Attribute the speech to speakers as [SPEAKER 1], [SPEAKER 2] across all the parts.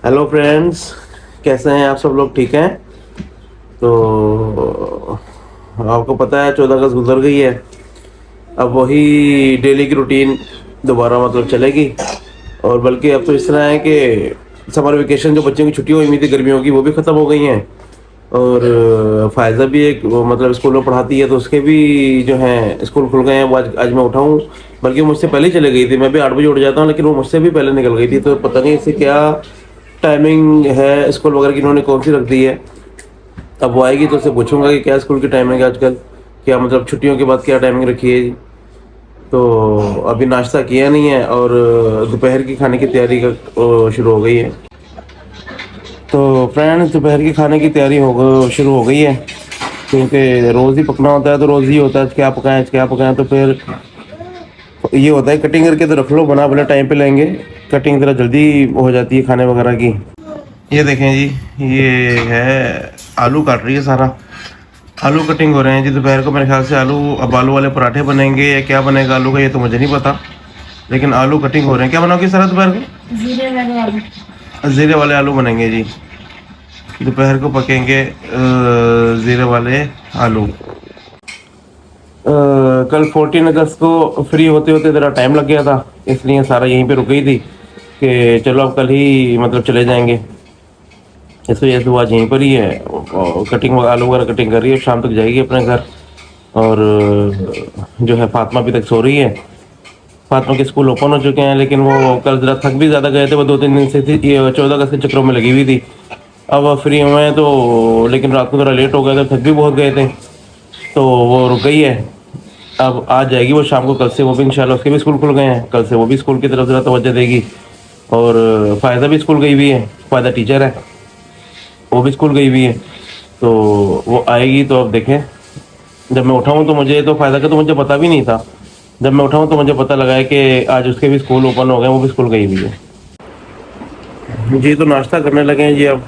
[SPEAKER 1] Hello friends, कैसे हैं आप सब लोग? ठीक हैं? तो आपको पता है 14 अगस्त गुजर गई है। अब वही डेली की रूटीन दोबारा मतलब चलेगी। और बल्कि अब तो इस तरह है कि समर वेकेशन जो बच्चों की छुट्टी हुई थी गर्मियों की, वो भी ख़त्म हो गई हैं। और फ़ायदा भी एक वो मतलब स्कूल में पढ़ाती है, तो उसके भी जो हैं स्कूल खुल गए हैं। वो आज मैं उठाऊँ, बल्कि मुझसे पहले ही चले गई थी। मैं भी 8 बजे उठ जाता हूँ, लेकिन वो मुझसे भी पहले निकल गई थी। तो पता नहीं इससे क्या टाइमिंग है स्कूल वगैरह की, इन्होंने कौन सी रख दी है। अब वो आएगी तो उससे पूछूंगा कि क्या स्कूल की टाइमिंग है आजकल, क्या मतलब छुट्टियों के बाद क्या टाइमिंग रखी है। तो अभी नाश्ता किया नहीं है और दोपहर की खाने की तैयारी का शुरू हो गई है। तो फ्रेंड्स, दोपहर की खाने की तैयारी शुरू हो गई है, क्योंकि रोज़ ही पकना होता है। तो रोज़ ही होता है क्या पकाएं क्या पकाएं, तो फिर ये होता है कटिंग करके तो रख लो, बना भले टाइम पे लेंगे। कटिंग ज़रा जल्दी हो जाती है खाने वगैरह की। ये देखें जी, ये है आलू काट रही है सारा। आलू कटिंग हो रहे हैं जी दोपहर को। मेरे ख्याल से आलू वाले पराठे बनेंगे या क्या बनेगा आलू का, ये तो मुझे नहीं पता, लेकिन आलू कटिंग हो रहे हैं। क्या बनाओगे सारा दोपहर को? ज़ीरे वाले आलू बनेंगे जी। दोपहर को पकेंगे ज़ीरे वाले आलू। कल 14 अगस्त को फ्री होते होते ज़रा टाइम लग गया था, इसलिए सारा यहीं पे रुक गई थी कि चलो अब कल ही मतलब चले जाएंगे। इस वजह से वो आज यहीं पर ही है और कटिंग आलू वगैरह कटिंग कर रही है। शाम तक जाएगी अपने घर। और जो है फातिमा अभी तक सो रही है। फातिमा के स्कूल ओपन हो चुके हैं, लेकिन वो कल ज़रा थक भी ज़्यादा गए थे। वो 2-3 दिन से थी, ये 14 अगस्त के चक्रों में लगी हुई थी। अब फ्री हुए हैं तो, लेकिन रात को ज़रा लेट हो गए थे, थक भी बहुत गए थे, तो वो रुक गई है। अब आ जाएगी वो शाम को, कल से वो भी इंशाल्लाह। उसके भी स्कूल खुल गए हैं, कल से वो भी स्कूल की तरफ ज़रा तवज्जो देगी। और फ़ायदा भी स्कूल गई हुई है, फ़ायदा टीचर है, वो भी स्कूल गई हुई है। तो वो आएगी तो अब देखें। जब मैं उठाऊँ तो मुझे तो फ़ायदा का तो मुझे पता भी नहीं था। जब मैं उठाऊँ तो मुझे पता लगा है कि आज उसके भी स्कूल ओपन हो गए, वो भी स्कूल गई हुई है जी। तो नाश्ता करने लगे हैं जी। अब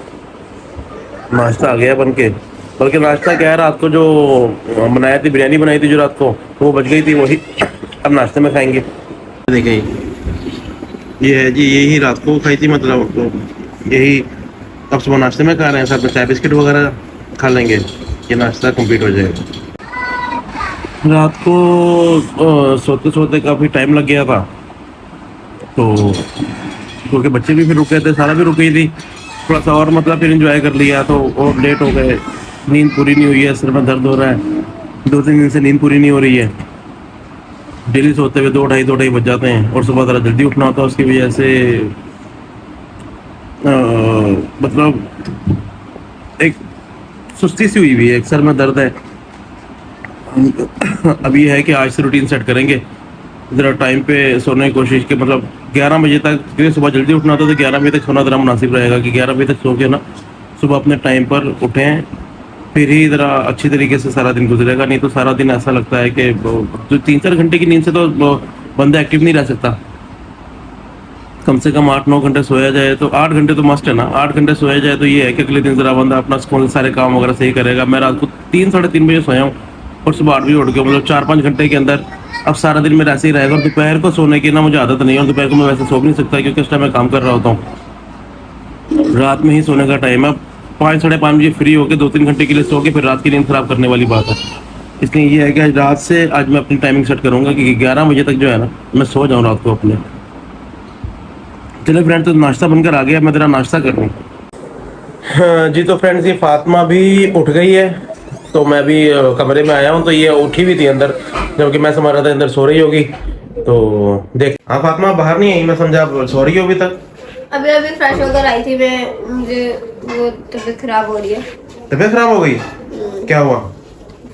[SPEAKER 1] नाश्ता आ गया बन के। बल्कि नाश्ता क्या है, रात को जो बनाया थी, बिरयानी बनाई थी जो रात को, तो वो बच गई थी, वही अब नाश्ते में खाएंगे। देखिए, ये है जी, यही रात को खाई थी, मतलब तो यही अब सुबह नाश्ते में खा रहे हैं। साथ में चाय बिस्किट वगैरह खा लेंगे, ये नाश्ता कंप्लीट हो जाएगा। रात को सोते सोते काफ़ी टाइम लग गया था, तो क्योंकि बच्चे भी फिर रुक गए थे, सारा भी रुक गई थी। थोड़ा सा और मतलब फिर इंजॉय कर लिया, तो और लेट हो गए। नींद पूरी नहीं हुई है, सिर में दर्द हो रहा है। 2-3 दिन से नींद पूरी नहीं हो रही है। डेली सोते हुए 2-2:30 बज जाते हैं, और सुबह ज़रा जल्दी उठना होता है। उसकी वजह से मतलब एक सुस्ती सी हुई हुई है, एक सर में दर्द है। अब ये है कि आज से रूटीन सेट करेंगे, ज़रा टाइम पे सोने की कोशिश के, मतलब 11 बजे तक, क्योंकि सुबह जल्दी उठना होता है तो 11 बजे तक सोना ज़रा मुनासिब रहेगा कि 11 बजे तक सो के ना सुबह अपने टाइम पर उठें। फिर ही ज़रा अच्छी तरीके से सारा दिन गुजरेगा। नहीं तो सारा दिन ऐसा लगता है कि जो 3-4 घंटे की नींद से तो बंदा एक्टिव नहीं रह सकता। कम से कम 8-9 घंटे सोया जाए, तो 8 घंटे तो मस्ट है ना। 8 घंटे सोया जाए तो ये है कि अगले दिन ज़रा बंदा अपना स्कूल सारे काम वगैरह सही करेगा। मैं रात को 3-3:30 बजे सोया हूँ और सुबह 8 बजे उठ गया, मतलब 4-5 घंटे के अंदर अब सारा दिन मेरा ऐसे ही रहेगा। और दोपहर को सोने की ना मुझे आदत नहीं है, और दोपहर को मैं वैसे सो भी नहीं सकता, क्योंकि उस टाइम मैं काम कर रहा होता हूँ। रात में ही सोने का टाइम है। 5-5:30 बजे फ्री होकर 2-3 घंटे के लिए सो के फिर रात की नींद ख़राब करने वाली बात है। इसलिए ये है कि आज मैं अपनी टाइमिंग सेट करूँगा कि 11 बजे तक जो है ना मैं सो जाऊँ रात को अपने। चलो फ्रेंड, तो नाश्ता बनकर आ गया, मैं तेरा नाश्ता कर लूँ। हाँ जी, तो फ्रेंड्स, ये फातिमा भी उठ गई है। तो मैं भी कमरे में आया हूँ, तो ये उठी हुई थी अंदर, जबकि मैं समझ रहा था अंदर सो रही होगी। तो देख, हाँ फातिमा बाहर नहीं आई, मैं समझा आप सो रही हो अभी तक।
[SPEAKER 2] अभी अभी फ्रेश होकर आई थी मैं। मुझे वो तबीयत खराब हो रही है।
[SPEAKER 1] तबीयत खराब हो गई? क्या हुआ?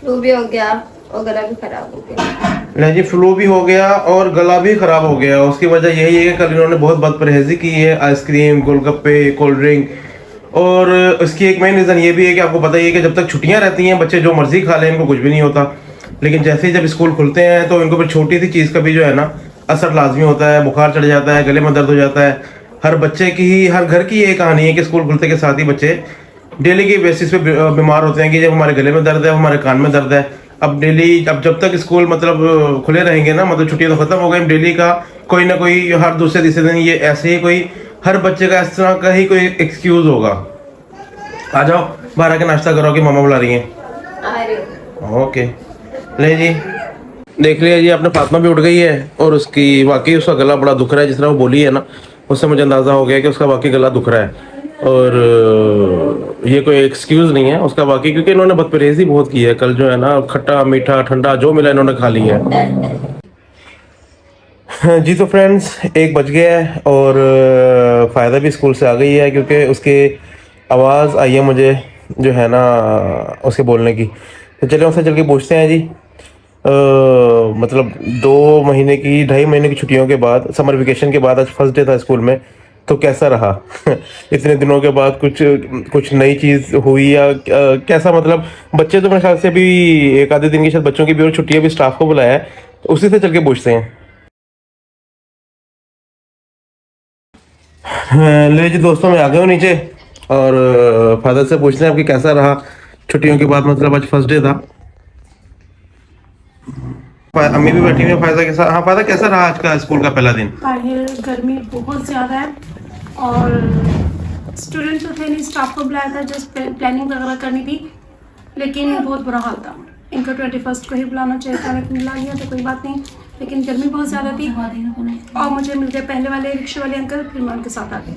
[SPEAKER 2] फ्लू भी हो गया और गला भी खराब हो गया।
[SPEAKER 1] नहीं जी, फ्लू भी हो गया और गला भी खराब हो गया। उसकी वजह यही है कि कल इन्होंने बहुत बदपरहेजी की है, आइसक्रीम, गोलगप्पे, कोल्ड ड्रिंक। और इसकी एक मेन रीज़न ये भी है कि आपको पता ही है कि जब तक छुट्टियां रहती हैं बच्चे जो मर्जी खा लें, इनको कुछ भी नहीं होता। लेकिन जैसे ही जब स्कूल खुलते हैं तो इनको फिर छोटी सी चीज़ का भी जो है ना असर लाजमी होता है। बुखार चढ़ जाता है, गले में दर्द हो जाता है। हर बच्चे की ही, हर घर की ये कहानी है कि स्कूल खुलते के साथ ही बच्चे डेली के बेसिस पे बीमार होते हैं कि जब हमारे गले में दर्द है, हमारे कान में दर्द है। अब डेली, अब जब तक स्कूल खुले रहेंगे ना, मतलब छुट्टियां तो खत्म हो गई, डेली का कोई ना कोई हर दूसरे तीसरे दिन ये ऐसे ही कोई हर बच्चे का इस तरह का ही कोई एक्सक्यूज होगा। आ जाओ बाहर आके नाश्ता करो कि मम्मा बुला रही हैं।
[SPEAKER 2] आ रही हूँ।
[SPEAKER 1] ओके ले जी, देख लिया जी आपने, फातिमा भी उठ गई है और उसकी वाकई उसका गला बड़ा दुख रहा है। जिस तरह वो बोली है ना, उससे मुझे अंदाज़ा हो गया कि उसका वाकई गला दुख रहा है। और ये कोई एक्सक्यूज़ नहीं है उसका वाकई, क्योंकि इन्होंने बदपरहेज़ी बहुत की है। कल जो है ना, खट्टा मीठा ठंडा जो मिला इन्होंने खा लिया है। जी तो फ्रेंड्स 1 बज गया है और फ़ायदा भी स्कूल से आ गई है, क्योंकि उसकी आवाज़ आई है मुझे जो है ना उसके बोलने की। तो चलिए उससे चल के पूछते हैं जी। मतलब 2 महीने की 2.5 महीने की छुट्टियों के बाद, समर वेकेशन के बाद आज फर्स्ट डे था स्कूल में, तो कैसा रहा? इतने दिनों के बाद कुछ नई चीज़ हुई या कैसा? मतलब बच्चे तो मेरे ख्याल से अभी 1 आधे दिन की शायद बच्चों की भी और छुट्टियां भी, स्टाफ को बुलाया है, तो उसी से चल के पूछते हैं। ले जी दोस्तों, मैं आ गया हूँ नीचे और फादर से पूछते हैं आपकी कैसा रहा छुट्टियों के बाद, मतलब आज फर्स्ट डे था। अम्मी भी बैठी हुई है। फायदा कैसा? हाँ फायदा कैसा रहा आज का स्कूल का पहला दिन?
[SPEAKER 3] बाहर गर्मी बहुत ज़्यादा है और स्टूडेंट तो थे नहीं, स्टाफ को बुलाया था, जस्ट प्लानिंग वगैरह करनी थी, लेकिन बहुत बुरा हाल था। इनको 21 को ही बुलाना चाहिए था, लेकिन बुला लिया तो कोई बात नहीं, लेकिन गर्मी बहुत ज़्यादा थी और मुझे मिल गए पहले वाले रिक्शे वाले अंकल, फिर मैं उनके साथ आ गई।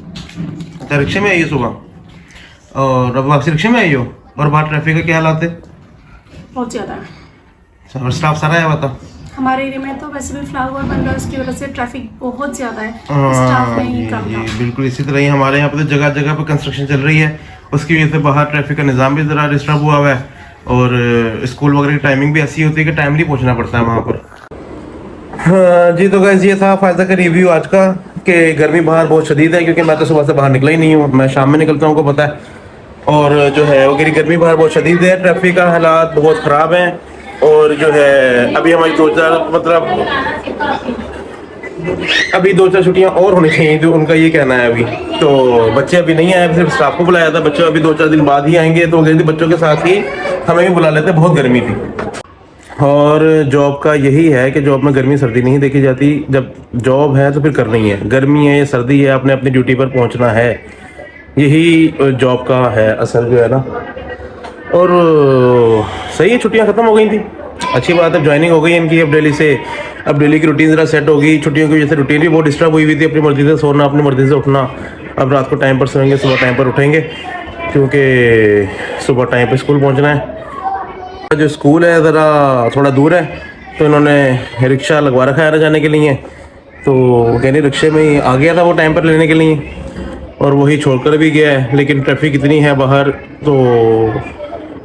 [SPEAKER 1] अच्छा रिक्शे में आई हो सुबह और अब वापसी रिक्शे में आई हो, और बाहर ट्रैफिक का क्या हालात है?
[SPEAKER 3] बहुत ज़्यादा है।
[SPEAKER 1] और स्टाफ सारा आया हुआ था?
[SPEAKER 3] हमारे एरिया में तो वैसे भी फ्लाईओवर बन रहा है, उसकी वजह से ट्रैफिक बहुत ज़्यादा है, स्टाफ नहीं कम था।
[SPEAKER 1] बिल्कुल इसी तरह ही हमारे यहाँ पे तो जगह जगह पे कंस्ट्रक्शन चल रही है, उसकी वजह से बाहर ट्रैफिक का निज़ाम भी ज़रा डिस्टर्ब हुआ हुआ है। और स्कूल वगैरह की टाइमिंग भी ऐसी होती है कि टाइमली पहुँचना पड़ता है वहाँ पर। हाँ जी, तो गाइस ये था फायदा का रिव्यू आज का, कि गर्मी बाहर बहुत शदीद है, क्योंकि मैं तो सुबह से बाहर निकला ही नहीं हूँ, मैं शाम में निकलता हूँ, को पता है। और जो है वो गर्मी बाहर बहुत शदीद है, ट्रैफिक का हालात बहुत ख़राब हैं। और जो है अभी हमारी 2-4 मतलब अभी 2-4 छुट्टियां और होनी चाहिए, तो उनका ये कहना है। अभी तो बच्चे अभी नहीं आए, सिर्फ स्टाफ को बुलाया था। बच्चे अभी 2-4 दिन बाद ही आएंगे, तो कहते बच्चों के साथ ही हमें भी बुला लेते, बहुत गर्मी थी। और जॉब का यही है कि जॉब में गर्मी सर्दी नहीं देखी जाती, जब जॉब है तो फिर करनी है, गर्मी है या सर्दी है, आपने अपनी ड्यूटी पर पहुंचना है, यही जॉब का है असल जो है ना। और सही है, छुट्टियां ख़त्म हो गई थी, अच्छी बात है, ज्वाइनिंग हो गई इनकी अब डेली से। अब डेली की रूटीन ज़रा सेट होगी, छुट्टियों की वजह से रूटीन भी बहुत डिस्टर्ब हुई थी, अपनी मर्ज़ी से सोना, अपनी मर्ज़ी से उठना। अब रात को टाइम पर सोएंगे, सुबह टाइम पर उठेंगे, क्योंकि सुबह टाइम पर स्कूल पहुंचना है। जो स्कूल है ज़रा थोड़ा दूर है, तो इन्होंने रिक्शा लगवा रखा है आने जाने के लिए, तो कहने रिक्शे में ही आ गया था वो टाइम पर लेने के लिए, और वही छोड़कर भी गया है। लेकिन ट्रैफिक इतनी है बाहर, तो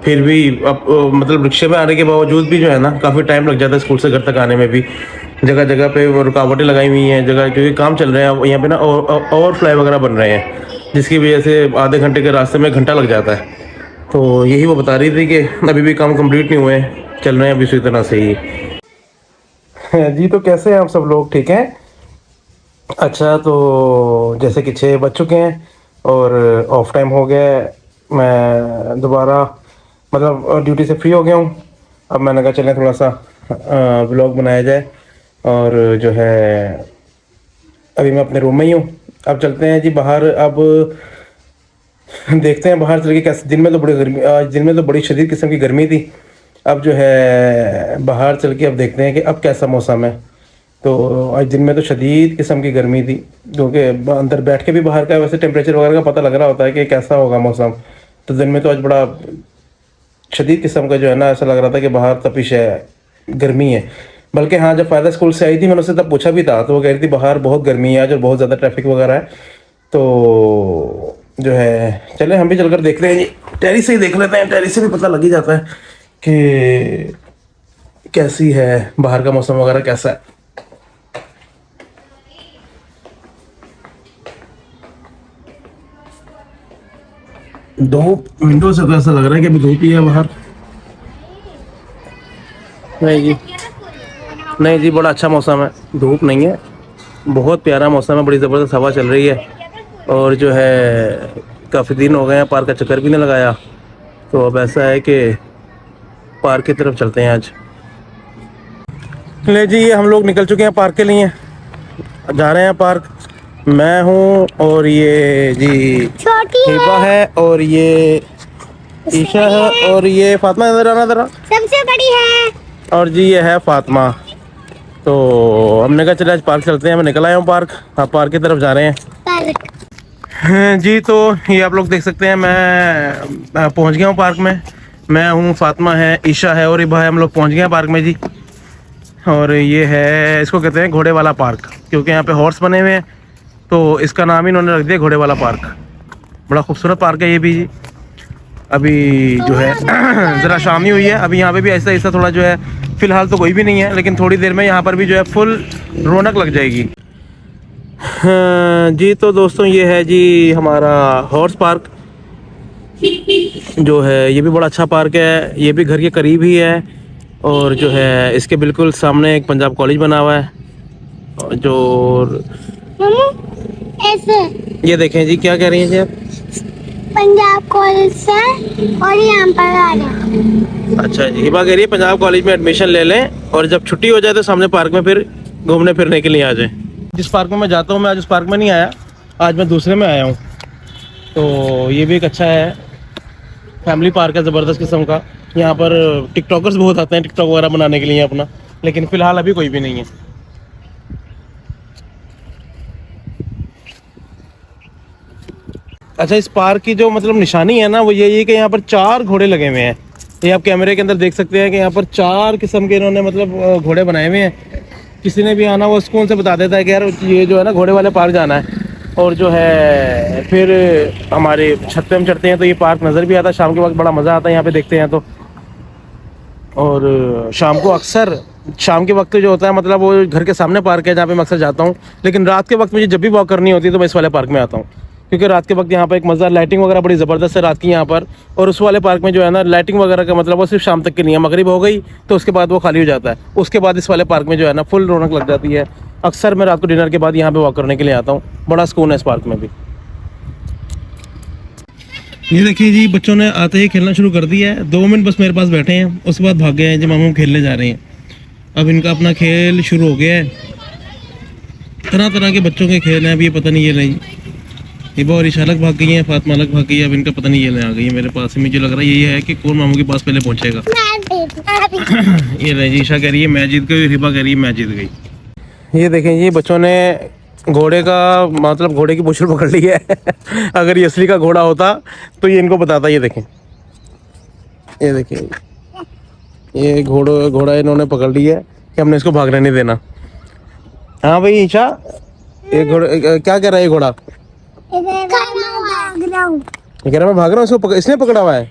[SPEAKER 1] फिर भी अब मतलब रिक्शे में आने के बावजूद भी जो है ना काफ़ी टाइम लग जाता है स्कूल से घर तक आने में भी। जगह जगह पे वो रुकावटें लगाई हुई हैं जगह, क्योंकि काम चल रहे हैं यहाँ पे ना, और फ्लाई वगैरह बन रहे हैं, जिसकी वजह से आधे घंटे के रास्ते में घंटा लग जाता है। तो यही वो बता रही थी कि अभी भी काम कंप्लीट नहीं हुए, चल रहे हैं अभी इसी तरह से ही। जी तो कैसे हैं आप सब लोग? ठीक हैं? अच्छा, तो जैसे कि 6 बज चुके हैं और ऑफ टाइम हो गया है, मैं दोबारा मतलब ड्यूटी से फ्री हो गया हूँ। अब मैंने कहा चलें थोड़ा सा व्लॉग बनाया जाए, और जो है अभी मैं अपने रूम में ही हूँ। अब चलते हैं जी बाहर, अब देखते हैं बाहर चल के कैसे। दिन में तो बड़ी गर्मी, आज दिन में तो बड़ी शदीद किस्म की गर्मी थी। अब जो है बाहर चल के अब देखते हैं कि अब कैसा मौसम है। तो आज दिन में तो शदीद किस्म की गर्मी थी, क्योंकि अंदर बैठ के भी बाहर का वैसे टेम्परेचर वगैरह का पता लग रहा होता है कि कैसा होगा मौसम। तो दिन में तो आज बड़ा शदीद किस्म का जो है ना, ऐसा लग रहा था कि बाहर तपिश है, गर्मी है। बल्कि हाँ, जब फ़ायदा स्कूल से आई थी मैंने उससे तब पूछा भी था, तो वो कह रही थी बाहर बहुत गर्मी है आज और बहुत ज़्यादा ट्रैफिक वगैरह है। तो जो है चले हम भी चलकर देख रहे हैं जी, टेरिस से ही देख लेते हैं, टेरिस से भी पता लग ही जाता है कि कैसी है बाहर का मौसम वगैरह कैसा है। धूप विंडो से तो ऐसा लग रहा है कि अभी धूप ही है बाहर। नहीं जी, नहीं जी, बड़ा अच्छा मौसम है, धूप नहीं है, बहुत प्यारा मौसम है, बड़ी ज़बरदस्त हवा चल रही है। और जो है काफ़ी दिन हो गए हैं पार्क का चक्कर भी नहीं लगाया, तो अब ऐसा है कि पार्क की तरफ चलते हैं आज। ले जी, ये हम लोग निकल चुके हैं पार्क के लिए, जा रहे हैं पार्क। मैं हूँ और ये जी
[SPEAKER 2] छोटी
[SPEAKER 1] हिबा है और ये ईशा है और ये फातिमा नजर आना जरा
[SPEAKER 2] सबसे बड़ी है।
[SPEAKER 1] और जी ये है फातिमा। तो हमने कहा चले आज पार्क चलते हैं। मैं निकल आया हूँ पार्क। आप पार्क की तरफ जा रहे हैं। हाँ जी, तो ये आप लोग देख सकते हैं मैं पहुँच गया हूँ पार्क में। मैं हूँ, फातिमा है, ईशा है और इबा है। हम लोग पहुँच गए हैं पार्क में जी। और ये है, इसको कहते हैं घोड़े वाला पार्क, क्योंकि यहाँ पे हॉर्स बने हुए हैं तो इसका नाम ही इन्होंने रख दिया घोड़े वाला पार्क। बड़ा खूबसूरत पार्क है ये भी जी। अभी जो है ज़रा शाम ही हुई है। अभी यहाँ पे भी ऐसा ऐसा थोड़ा जो है, फ़िलहाल तो कोई भी नहीं है, लेकिन थोड़ी देर में यहाँ पर भी जो है फुल रौनक लग जाएगी। हाँ जी, तो दोस्तों ये है जी हमारा हॉर्स पार्क जो है। ये भी बड़ा अच्छा पार्क है, ये भी घर के करीब ही है। और जो है इसके बिल्कुल सामने एक पंजाब कॉलेज बना हुआ है जो
[SPEAKER 2] ऐसे
[SPEAKER 1] ये देखें जी। क्या कह रही हैं जी आप?
[SPEAKER 2] पंजाब कॉलेज से और यहाँ पर आ रहे।
[SPEAKER 1] अच्छा जी, हिबा कह रही है पंजाब कॉलेज में एडमिशन ले लें और जब छुट्टी हो जाए तो सामने पार्क में फिर घूमने फिरने के लिए आ जाएं। जिस पार्क में मैं जाता हूँ, मैं आज उस पार्क में नहीं आया, आज मैं दूसरे में आया हूँ। तो ये भी एक अच्छा है, फैमिली पार्क है ज़बरदस्त किस्म का। यहाँ पर टिकटॉकर्स बहुत आते हैं टिकटॉक वगैरह बनाने के लिए अपना, लेकिन फ़िलहाल अभी कोई भी नहीं है। अच्छा, इस पार्क की जो मतलब निशानी है ना, वो यही है कि यहाँ पर 4 घोड़े लगे हुए हैं। ये आप कैमरे के अंदर देख सकते हैं कि यहाँ पर 4 किस्म के इन्होंने मतलब घोड़े बनाए हुए हैं। किसी ने भी आना, वो स्कूल से बता देता है कि यार ये जो है ना घोड़े वाले पार्क जाना है। और जो है फिर हमारे छत पे हम चढ़ते हैं तो ये पार्क नज़र भी आता है। शाम के वक्त बड़ा मज़ा आता है यहाँ पे देखते हैं तो। और शाम को अक्सर शाम के वक्त जो होता है, मतलब वो घर के सामने पार्क है जहाँ पे मैं अक्सर जाता हूँ, लेकिन रात के वक्त मुझे जब भी वॉक करनी होती है तो मैं इस वाले पार्क में आता हूँ, क्योंकि रात के वक्त यहाँ पर एक मज़ा, लाइटिंग वगैरह बड़ी ज़बरदस्त है रात की यहाँ पर। और उस वाले पार्क में जो है ना लाइटिंग वगैरह का मतलब वो सिर्फ शाम तक की नहीं है, मगरिब हो गई तो उसके बाद वो खाली हो जाता है। उसके बाद इस वाले पार्क में जो है ना फुल रौनक लग जाती है। अक्सर मैं रात को डिनर के बाद यहाँ पे वॉक करने के लिए आता हूँ। बड़ा सुकून है इस पार्क में भी। ये देखिए जी, बच्चों ने आते ही खेलना शुरू कर दिया है। 2 मिनट बस मेरे पास बैठे हैं, उसके बाद भाग गए हैं जब हम खेलने जा रहे हैं। अब इनका अपना खेल शुरू हो गया है। तरह तरह के बच्चों के खेल हैं। अभी ये पता नहीं, ये नहीं, हिबा और ईशा अलग भाग गई हैं, फातिमा अलग भाग गई है। अब इनका पता नहीं, ये नहीं आ गई है मेरे पास। मुझे लग रहा है यही है कि कौन मामू के पास पहले पहुंचेगा। ये नहीं जी, ईशा कह रही है मैं जीत गई, हिबा कह रही है मैं जीत गई। ये देखें जी, बच्चों ने घोड़े का मतलब घोड़े की पूंछ पकड़ ली है। अगर ये असली का घोड़ा होता तो ये इनको बताता। ये देखें, ये देखें, ये घोड़ा इन्होंने पकड़ लिया है कि हमने इसको भागने नहीं देना। हाँ भाई ईशा, ये घोड़े क्या कह रहा है? ये घोड़ा ये कह रहा मैं भाग रहा हूँ, इसको इसने पकड़ा हुआ है।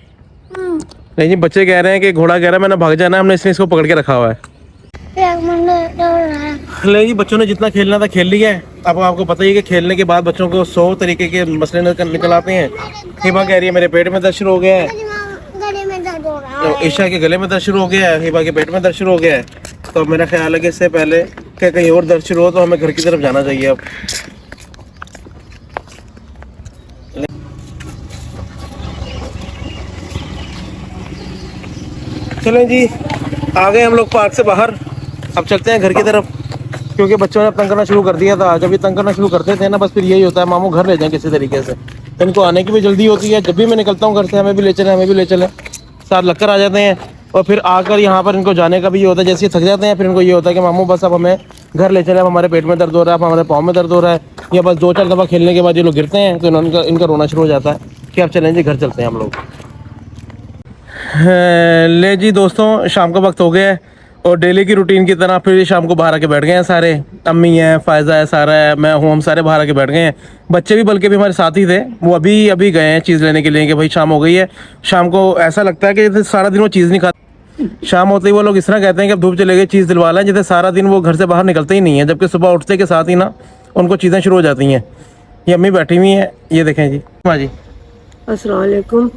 [SPEAKER 1] नहीं जी, बच्चे कह रहे हैं कि घोड़ा कह रहा है मैंने भाग जाना, हमने इसने इसको पकड़ के रखा हुआ है। नहीं जी, बच्चों ने जितना खेलना था खेल लिया है। अब आपको पता ही है कि खेलने के बाद बच्चों को 100 तरीके के मसले निकल आते हैं। हिबा कह रही है मेरे पेट में दर्द शुरू हो गया है,
[SPEAKER 2] गले में दर्द हो रहा
[SPEAKER 1] तो ईशा के गले में दर्द शुरू हो गया है, हिबा के पेट में दर्द शुरू हो गया है। तो मेरा ख्याल है कि इससे पहले कि कहीं और दर्द शुरू हो तो हमें घर की तरफ जाना चाहिए। अब चलें जी, आ गए हम लोग पार्क से बाहर। अब चलते हैं घर की तरफ, क्योंकि बच्चों ने तंग करना शुरू कर दिया था। जब ये तंग करना शुरू कर देते हैं ना, बस फिर यही होता है मामू घर ले जाएं किसी तरीके से। इनको आने की भी जल्दी होती है। जब भी मैं निकलता हूँ घर से, हमें भी ले चलें, हमें भी ले चलें, साथ लगकर आ जाते हैं। और फिर आकर यहाँ पर इनको जाने का भी ये होता है, जैसे ये थक जाते हैं फिर इनको ये होता है कि मामू बस अब हमें घर ले चले, अब हमारे पेट में दर्द हो रहा है, अब हमारे पाँव में दर्द हो रहा है। या बस 2-4 दफ़ा खेलने के बाद ये लोग गिरते हैं तो इनका रोना शुरू हो जाता है कि अब चलें जी घर चलते हैं हम लोग। ले जी दोस्तों, शाम का वक्त हो गया है और डेली की रूटीन की तरह फिर शाम को बाहर आके बैठ गए हैं सारे। अम्मी हैं, फ़ायज़ा है, सारा है, मैं हूँ, हम सारे बाहर आके बैठ गए हैं। बच्चे भी बल्कि भी हमारे साथ ही थे, वो अभी गए हैं चीज़ लेने के लिए कि भाई शाम हो गई है। शाम को ऐसा लगता है कि जैसे सारा दिन वो चीज़ नहीं खाते। शाम होते ही वो लोग इस तरह कहते हैं कि अब धूप चले गई, चीज़ दिलवा लें, जैसे सारा दिन वो घर से बाहर निकलते ही नहीं है, जबकि सुबह उठते के साथ ही ना उनको चीज़ें शुरू हो जाती हैं। ये अम्मी बैठी हुई हैं, ये देखें जी। हाँ जी,
[SPEAKER 4] अस्सलाम वालेकुम।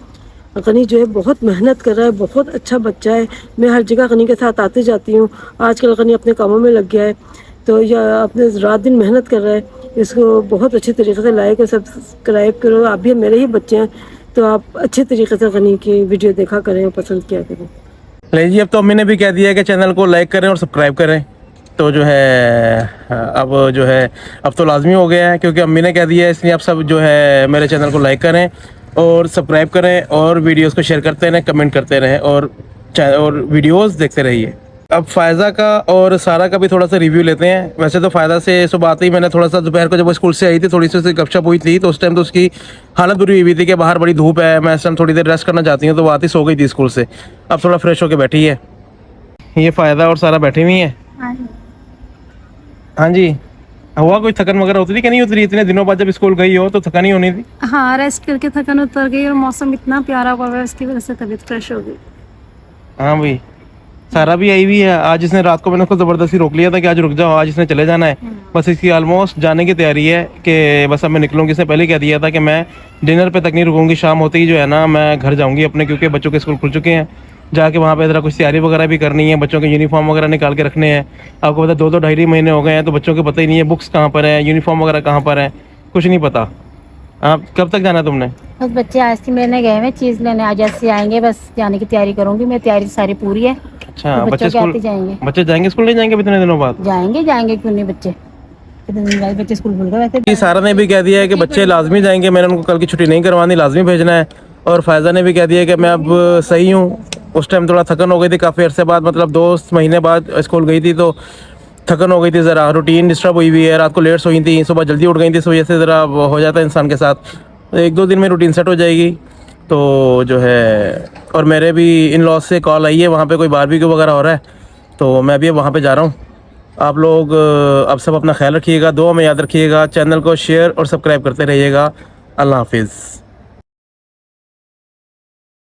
[SPEAKER 4] गनी जो है बहुत मेहनत कर रहा है, बहुत अच्छा बच्चा है। मैं हर जगह गनी के साथ आती जाती हूँ। आजकल गनी अपने कामों में लग गया है, तो यह अपने रात दिन मेहनत कर रहा है। इसको बहुत अच्छे तरीके से लाइक और सब्सक्राइब करो। आप भी मेरे ही बच्चे हैं, तो आप अच्छे तरीके से गनी की वीडियो देखा करें और पसंद किया करें।
[SPEAKER 1] ले जी, अब तो अम्मी ने भी कह दिया है कि चैनल को लाइक करें और सब्सक्राइब करें। तो जो है अब जो है अब तो लाजमी हो गया है क्योंकि अम्मी ने कह दिया है, इसलिए आप सब जो है मेरे चैनल को लाइक करें और सब्सक्राइब करें और वीडियोस को शेयर करते रहें, कमेंट करते रहें और वीडियोस देखते रहिए। अब फ़ायज़ा का और सारा का भी थोड़ा सा रिव्यू लेते हैं। वैसे तो फ़ायदा से सुबह आते ही मैंने थोड़ा सा दोपहर को जब वो स्कूल से आई थी थोड़ी सी उससे गपशप हुई थी, तो उस टाइम तो उसकी हालत बुरी हुई थी कि बाहर बड़ी धूप है, मैं इस टाइम थोड़ी देर रेस्ट करना चाहती हूँ, तो वो आती सो गई थी स्कूल से। अब थोड़ा फ्रेश होकर बैठी है। ये फ़ायदा और सारा बैठी हुई है। हाँ जी, हुआ कोई थकन वगैरह होती थी कि नहीं होती थी? इतने दिनों बाद जब स्कूल गई हो तो थकन ही होनी थी।
[SPEAKER 3] हाँ, रेस्ट करके थकान उतर गई और मौसम इतना प्यारा हुआ है, उसकी वजह से तबीयत फ्रेश हो गई।
[SPEAKER 1] हाँ भाई, सारा भी आई हुई है। आज इसने रात को मैंने उसको ज़बरदस्ती रोक लिया था कि आज रुक जाओ, आज इसने चले जाना है। बस इसकी ऑलमोस्ट जाने की तैयारी है कि बस अब मैं निकलूँगी। इसने पहले कह दिया था कि मैं डिनर पे तक नहीं रुकूंगी, शाम होते ही जो है ना मैं घर जाऊँगी अपने, क्योंकि बच्चों के स्कूल खुल चुके हैं। जाके वहाँ पे ज़रा कुछ तैयारी वगैरह भी करनी है, बच्चों के यूनिफॉर्म वगैरह निकाल के रखने हैं। आपको पता 2-2 ढाई महीने हो गए हैं तो बच्चों को पता ही नहीं है बुक्स कहाँ पर है, यूनिफॉर्म वगैरह कहाँ पर है, कुछ नहीं पता। आप कब तक जाना है तुमने?
[SPEAKER 5] बस बच्चे आज से मैंने गए हैं चीज़ लेने, आज ऐसे आएंगे, बस जाने की तैयारी करूंगी मैं। तैयारी सारी पूरी है।
[SPEAKER 1] अच्छा,
[SPEAKER 5] तो
[SPEAKER 1] बच्चे
[SPEAKER 5] के
[SPEAKER 1] स्कूल
[SPEAKER 5] आते जाएंगे।
[SPEAKER 1] बच्चे जाएंगे स्कूल? नहीं जाएंगे इतने दिनों बाद?
[SPEAKER 5] जाएंगे क्यों नहीं बच्चे, कितने दिन बाद बच्चे स्कूल खुल गए वैसे।
[SPEAKER 1] ये सारा ने भी कह दिया है कि बच्चे लाजमी जाएंगे, मैंने उनको कल की छुट्टी नहीं करवानी, लाजमी भेजना है। और फ़ायज़ा ने भी कह दिया कि मैं अब सही हूँ। उस टाइम थोड़ा थकन हो गई थी काफ़ी अरसे बाद, मतलब 2 महीने बाद स्कूल गई थी तो थकन हो गई थी, ज़रा रूटीन डिस्टर्ब हुई हुई है। रात को लेट सोई थी, सुबह जल्दी उठ गई थी, इस वजह से ज़रा हो जाता है इंसान के साथ। 1-2 दिन में रूटीन सेट हो जाएगी। तो जो है और मेरे भी इन लॉज से कॉल आई है, वहाँ पे कोई बारबेक्यू वगैरह हो रहा है, तो मैं भी अब वहाँ पे जा रहा हूँ। आप लोग अब सब अपना ख्याल रखिएगा, दुआ में याद रखिएगा, चैनल को शेयर और सब्सक्राइब करते रहिएगा। अल्लाह हाफिज़।